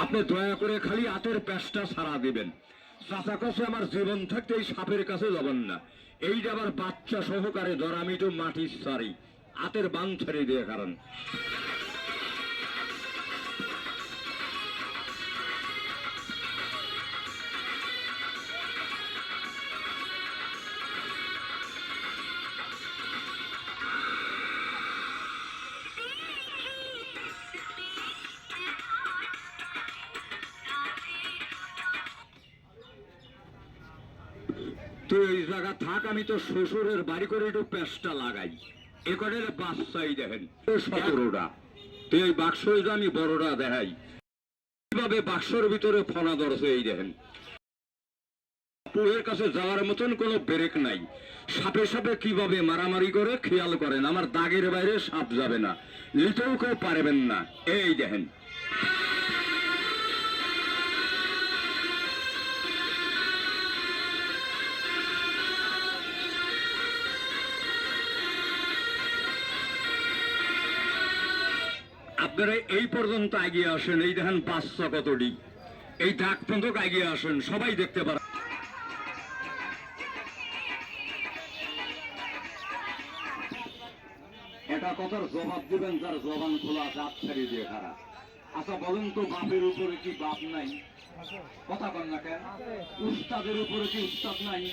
আপনি দয়া করে খালি হাতের প্যাঁচটা ছাড়া দিবেন। চাচা কাছে আমার জীবন থাকতে এই সাপের কাছে যাবেন না। এইটা আবার বাচ্চা সহকারে ধর, আমি তো মাটির সারি, হাতের বাং ছেড়ে দিয়ে কারণ তুই এই জায়গা থাক, আমি তো শ্বশুরের বাড়ি করে একটু প্যাঁচটা লাগাই। এ কটার বাচ্চাই দেখেন 17টা, তুই এই বাক্স আমি বড়রা দেখাই কিভাবে বাক্সর ভিতরে ফনা ধরছে। এই দেখেন পুয়ের কাছে যাওয়ার মতন কোনো ব্রেক নাই। সাপে সাপে কিভাবে মারামারি করে খেয়াল করেন। আমার দাগের বাইরে সাপ যাবে না, লিতেও কেউ পারবেন না। এই দেখেন আপনারা এই পর্যন্ত এগিয়ে আসেন। এই দেখেন বাচ্চা কতটি, এই দাগ পর্যন্ত এগিয়ে আসেন, সবাই দেখতে পারেন। এটা কথার জবাব দিবেন যার জবান খোলা দাঁত ছাড়িয়ে দিয়ে খারাপ। আচ্ছা বলেন তো, বাপের উপরে কি বাপ নাই? কথা বল না কেন? উস্তাদের উপরে কি উস্তাদ নাই?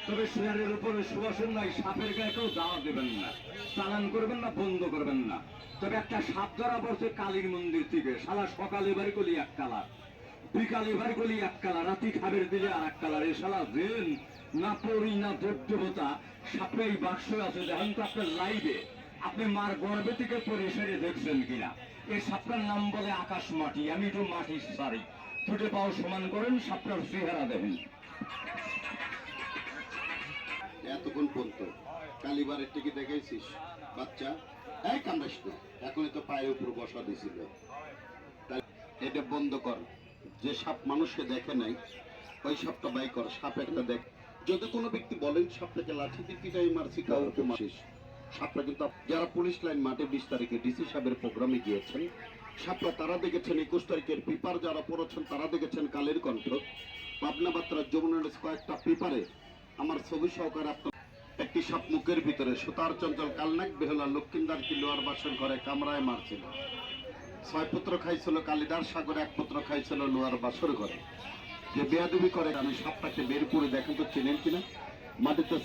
তবে শেয়ারের উপরে সুবাসন নাই। সাপের গায়ে কেউ যাওয়া দেবেন না, চালান করবেন না, বন্ধ করবেন না। তবে একটা সাপ ধরা পড়ছে কালীর মন্দির থেকে। সারা সকালে বাড়ি করলি এক কালার, বিকালে বাড়ি করলি এক কালার, রাতি খাবের দিলে আর এক কালার। এ শালা জেন না পড়ি না দেবতা। সাপে এই বাক্স আছে, দেখেন তো আপনার লাইভে আপনি মার গর্বে থেকে পরে সেরে দেখছেন কিনা। এই সাপটার নাম বলে আকাশ মাটি। আমি তো মাটির সারি, দুটো পাও সমান করেন, সাপটার চেহারা দেখেন। এতক্ষণ পর্যন্ত কালীবারের টিকে দেখেছিস বাচ্চা? এই কান্দাস না, এখনই তো পায়ের উপর বসা দিছিল। এটা বন্ধ কর। যে সাপ মানুষকে দেখে নাই ওই সাপটা বাই কর। সাপ একটা দেখ। যদি কোনো ব্যক্তি বলেন সাপটাকে লাঠি দিয়ে পিটাই মারছি, কাউকে মারিস, সাপটা কিন্তু যারা পুলিশ লাইন মাঠে 20 তারিখে ডিসি সাহেবের প্রোগ্রামে গিয়েছেন, সাপটা তারা দেখেছেন। 21 তারিখের পেপার যারা পড়েছেন তারা দেখেছেন কালের কণ্ঠ, পাবনা বাত্রা, যমুনা কয়েকটা পেপারে আমার ছবি সহকারে আপনার একটি সাপ মুখের ভিতরে সুতার চঞ্চল কালনাক বেহলা লক্ষ্মীন্দার কি লোয়ার বাসন ঘরে কামরায় মারছিল। 6 পুত্র খাইছিল কালিদার সাগরে, 1 পুত্র খাইছিল লোয়ার বাসর ঘরে। যে বেয়াদবি করে আমি সাপটাকে বের করে দেখেন তো চেনেন কিনা। মাটিতে